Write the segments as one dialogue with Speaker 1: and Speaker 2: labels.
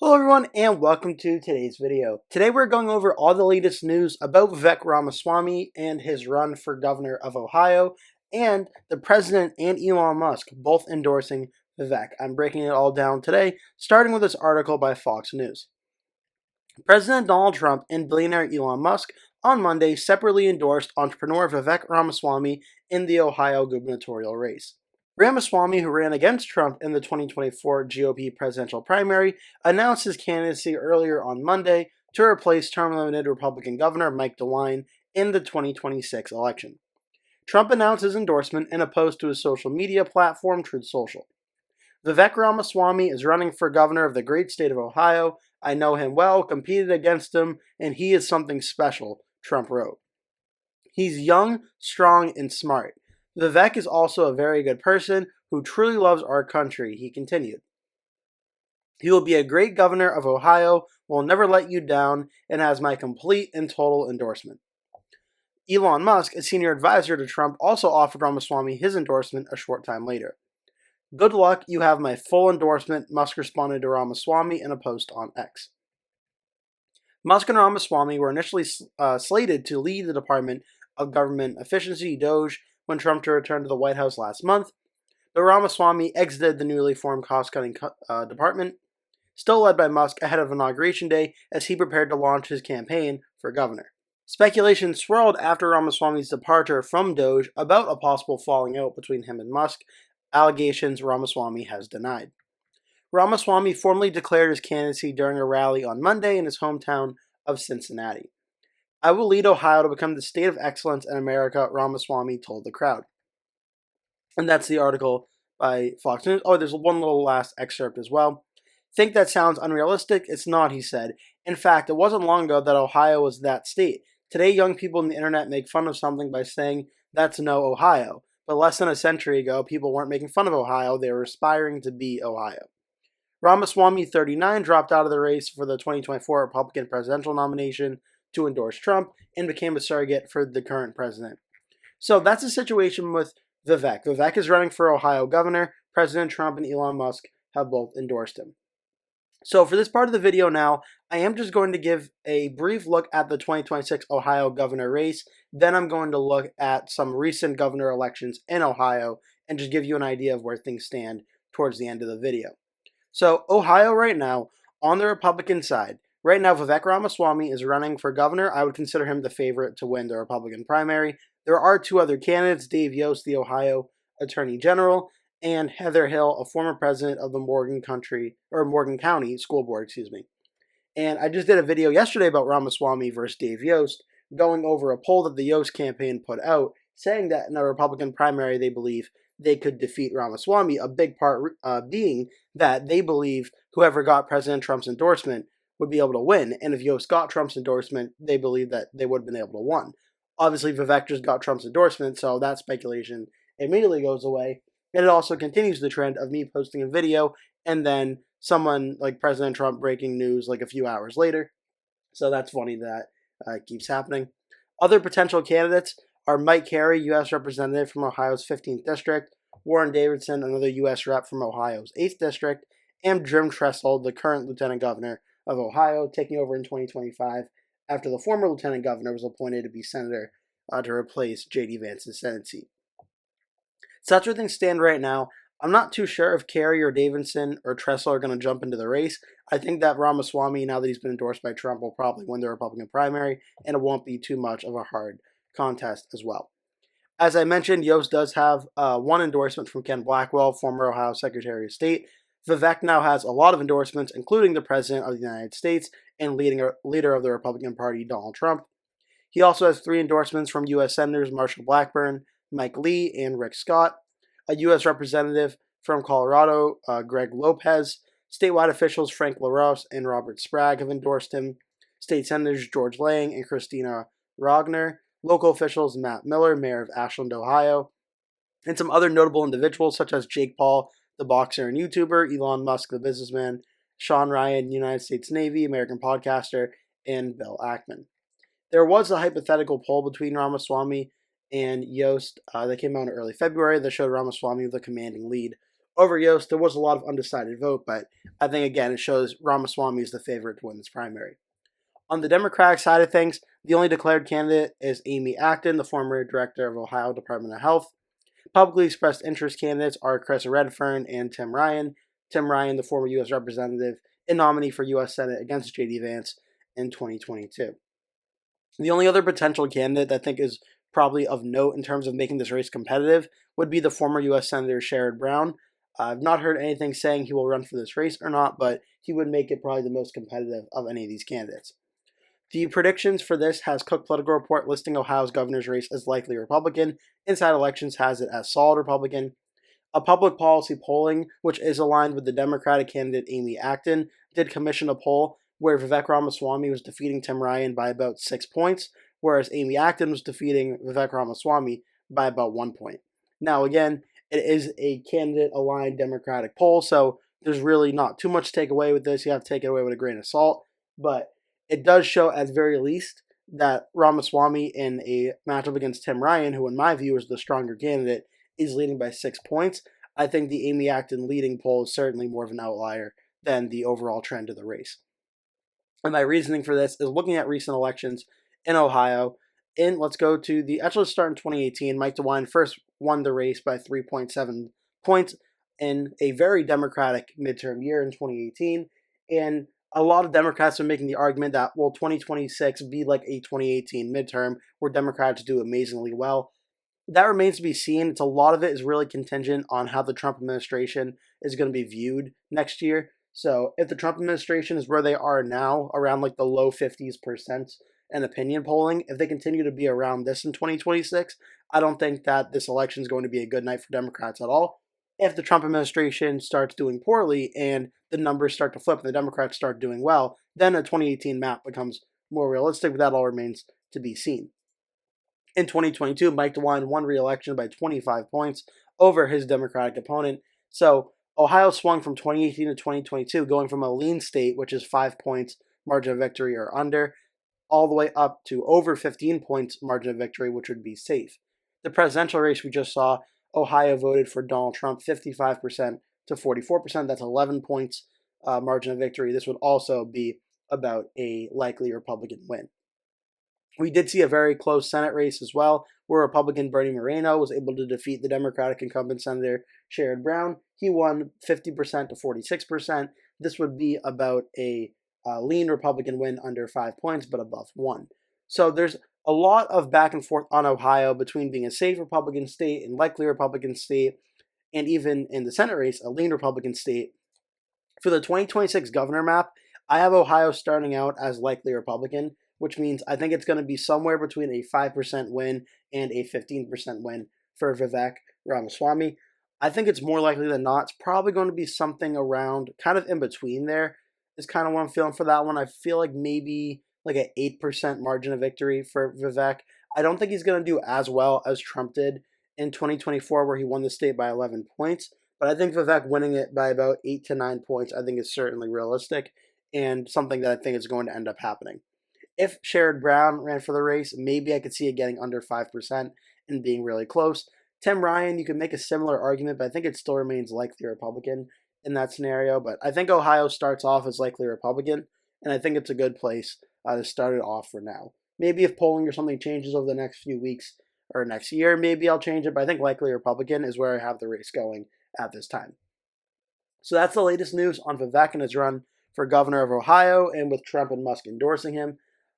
Speaker 1: Hello everyone and welcome to today's video. Today we're going over all the latest news about Vivek Ramaswamy and his run for governor of Ohio and the president and Elon Musk both endorsing Vivek. I'm breaking it all down today, starting with this article by Fox News. President Donald Trump and billionaire Elon Musk on Monday separately endorsed entrepreneur Vivek Ramaswamy in the Ohio gubernatorial race. Ramaswamy, who ran against Trump in the 2024 GOP presidential primary, announced his candidacy earlier on Monday to replace term-limited Republican Governor Mike DeWine in the 2026 election. Trump announced his endorsement in a post to his social media platform, Truth Social. Vivek Ramaswamy is running for governor of the great state of Ohio. I know him well, competed against him, and he is something special, Trump wrote. He's young, strong, and smart. Vivek is also a very good person who truly loves our country, he continued. He will be a great governor of Ohio, will never let you down, and has my complete and total endorsement. Elon Musk, a senior advisor to Trump, also offered Ramaswamy his endorsement a short time later. Good luck, you have my full endorsement, Musk responded to Ramaswamy in a post on X. Musk and Ramaswamy were initially slated to lead the Department of Government Efficiency, DOGE, when Trump returned to the White House last month, but Ramaswamy exited the newly formed cost-cutting department, still led by Musk ahead of Inauguration Day as he prepared to launch his campaign for governor. Speculation swirled after Ramaswamy's departure from DOGE about a possible falling out between him and Musk, allegations Ramaswamy has denied. Ramaswamy formally declared his candidacy during a rally on Monday in his hometown of Cincinnati. I will lead Ohio to become the state of excellence in America, Ramaswamy told the crowd. And that's the article by Fox News. Oh, there's one little last excerpt as well. Think that sounds unrealistic? It's not, he said. In fact, it wasn't long ago that Ohio was that state. Today, young people on the internet make fun of something by saying, that's no Ohio. But less than a century ago, people weren't making fun of Ohio, they were aspiring to be Ohio. Ramaswamy, 39, dropped out of the race for the 2024 Republican presidential nomination to endorse Trump and became a surrogate for the current president. So that's the situation with Vivek. Vivek is running for Ohio governor. President Trump and Elon Musk have both endorsed him. So for this part of the video now, I am just going to give a brief look at the 2026 Ohio governor race. Then I'm going to look at some recent governor elections in Ohio and just give you an idea of where things stand towards the end of the video. So Ohio right now, on the Republican side, right now Vivek Ramaswamy is running for governor. I would consider him the favorite to win the Republican primary. There are two other candidates, Dave Yost, the Ohio Attorney General, and Heather Hill, a former president of the Morgan County School Board, And I just did a video yesterday about Ramaswamy versus Dave Yost, going over a poll that the Yost campaign put out, saying that in a Republican primary they believe they could defeat Ramaswamy, a big part being that they believe whoever got President Trump's endorsement would be able to win, and if Yost got Trump's endorsement, they believe that they would have been able to win. Obviously, Vivek just got Trump's endorsement, so that speculation immediately goes away. And it also continues the trend of me posting a video and then someone like President Trump breaking news like a few hours later. So that's funny that keeps happening. Other potential candidates are Mike Carey, U.S. Representative from Ohio's 15th District, Warren Davidson, another U.S. Rep from Ohio's 8th District, and Jim Tressel, the current Lieutenant Governor of Ohio, taking over in 2025 after the former Lieutenant Governor was appointed to be Senator to replace J.D. Vance's Senate seat. So that's where things stand right now. I'm not too sure if Carey or Davidson or Tressel are going to jump into the race. I think that Ramaswamy, now that he's been endorsed by Trump, will probably win the Republican primary, and it won't be too much of a hard contest as well. As I mentioned, Yost does have one endorsement from Ken Blackwell, former Ohio Secretary of State. Vivek now has a lot of endorsements, including the President of the United States and leader of the Republican Party, Donald Trump. He also has 3 endorsements from U.S. Senators Marshall Blackburn, Mike Lee, and Rick Scott, a U.S. Representative from Colorado, Greg Lopez. Statewide officials Frank LaRose and Robert Sprague have endorsed him. State Senators George Lang and Christina Rogner. Local officials Matt Miller, mayor of Ashland, Ohio. And some other notable individuals such as Jake Paul, the boxer and YouTuber, Elon Musk, the businessman, Sean Ryan, United States Navy, American podcaster, and Bill Ackman. There was a hypothetical poll between Ramaswamy and Yost that came out in early February that showed Ramaswamy with a commanding lead Over Yost, there was a lot of undecided vote, but I think, again, it shows Ramaswamy is the favorite to win this primary. On the Democratic side of things, the only declared candidate is Amy Acton, the former director of Ohio Department of Health. Publicly expressed interest candidates are Chris Redfern and Tim Ryan. Tim Ryan, the former U.S. representative and nominee for U.S. Senate against J.D. Vance in 2022. The only other potential candidate that I think is probably of note in terms of making this race competitive would be the former U.S. Senator Sherrod Brown. I've not heard anything saying he will run for this race or not, but he would make it probably the most competitive of any of these candidates. The predictions for this has Cook Political Report listing Ohio's governor's race as likely Republican. Inside Elections has it as solid Republican. A public policy polling, which is aligned with the Democratic candidate Amy Acton, did commission a poll where Vivek Ramaswamy was defeating Tim Ryan by about 6 points, whereas Amy Acton was defeating Vivek Ramaswamy by about 1 point. Now, again, it is a candidate-aligned Democratic poll, so there's really not too much to take away with this. You have to take it away with a grain of salt, but it does show, at the very least, that Ramaswamy in a matchup against Tim Ryan, who in my view is the stronger candidate, is leading by 6 points. I think the Amy Acton leading poll is certainly more of an outlier than the overall trend of the race. And my reasoning for this is looking at recent elections in Ohio. Let's go to actually start in 2018. Mike DeWine first won the race by 3.7 points in a very Democratic midterm year in 2018. And a lot of Democrats are making the argument that, will 2026 be like a 2018 midterm where Democrats do amazingly well? That remains to be seen. A lot of it is really contingent on how the Trump administration is going to be viewed next year. So if the Trump administration is where they are now, around like the low 50% in opinion polling, if they continue to be around this in 2026, I don't think that this election is going to be a good night for Democrats at all. If the Trump administration starts doing poorly and the numbers start to flip and the Democrats start doing well, then a 2018 map becomes more realistic, but that all remains to be seen. In 2022, Mike DeWine won re-election by 25 points over his Democratic opponent. So Ohio swung from 2018 to 2022, going from a lean state, which is 5 points margin of victory or under, all the way up to over 15 points margin of victory, which would be safe. The presidential race we just saw, Ohio voted for Donald Trump 55% to 44%. That's 11 points margin of victory. This would also be about a likely Republican win. We did see a very close Senate race as well, where Republican Bernie Moreno was able to defeat the Democratic incumbent Senator Sherrod Brown. He won 50% to 46%. This would be about a lean Republican win under 5 points, but above 1. So there's a lot of back and forth on Ohio between being a safe Republican state and likely Republican state, and even in the Senate race, a lean Republican state. For the 2026 governor map, I have Ohio starting out as likely Republican, which means I think it's going to be somewhere between a 5% win and a 15% win for Vivek Ramaswamy. I think it's more likely than not. It's probably going to be something around, kind of in between there, is kind of what I'm feeling for that one. I feel like maybe like an 8% margin of victory for Vivek. I don't think he's going to do as well as Trump did in 2024, where he won the state by 11 points. But I think Vivek winning it by about 8 to 9 points, I think is certainly realistic and something that I think is going to end up happening. If Sherrod Brown ran for the race, maybe I could see it getting under 5% and being really close. Tim Ryan, you could make a similar argument, but I think it still remains likely Republican in that scenario. But I think Ohio starts off as likely Republican, and I think it's a good place to start it off for now. Maybe if polling or something changes over the next few weeks or next year, maybe I'll change it, but I think likely Republican is where I have the race going at this time. So that's the latest news on Vivek and his run for governor of Ohio, and with Trump and Musk endorsing him.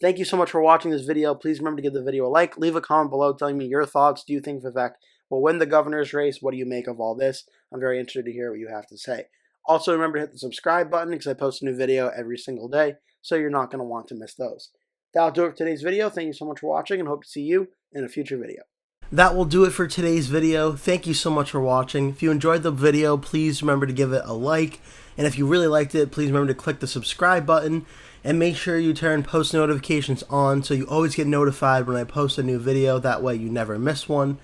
Speaker 1: Thank you so much for watching this video. Please remember to give the video a like. Leave a comment below telling me your thoughts. Do you think Vivek will win the governor's race? What do you make of all this? I'm very interested to hear what you have to say. Also, remember to hit the subscribe button because I post a new video every single day, so you're not going to want to miss those. That'll do it for today's video. Thank you so much for watching, and hope to see you in a future video. That will do it for today's video. Thank you so much for watching. If you enjoyed the video, please remember to give it a like. And if you really liked it, please remember to click the subscribe button. And make sure you turn post notifications on so you always get notified when I post a new video. That way you never miss one.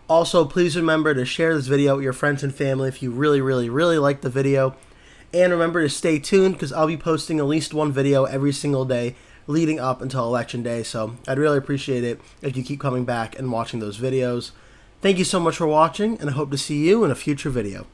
Speaker 1: Also, please remember to share this video with your friends and family if you really like the video. And remember to stay tuned because I'll be posting at least one video every single day leading up until Election Day. So I'd really appreciate it if you keep coming back and watching those videos. Thank you so much for watching, and I hope to see you in a future video.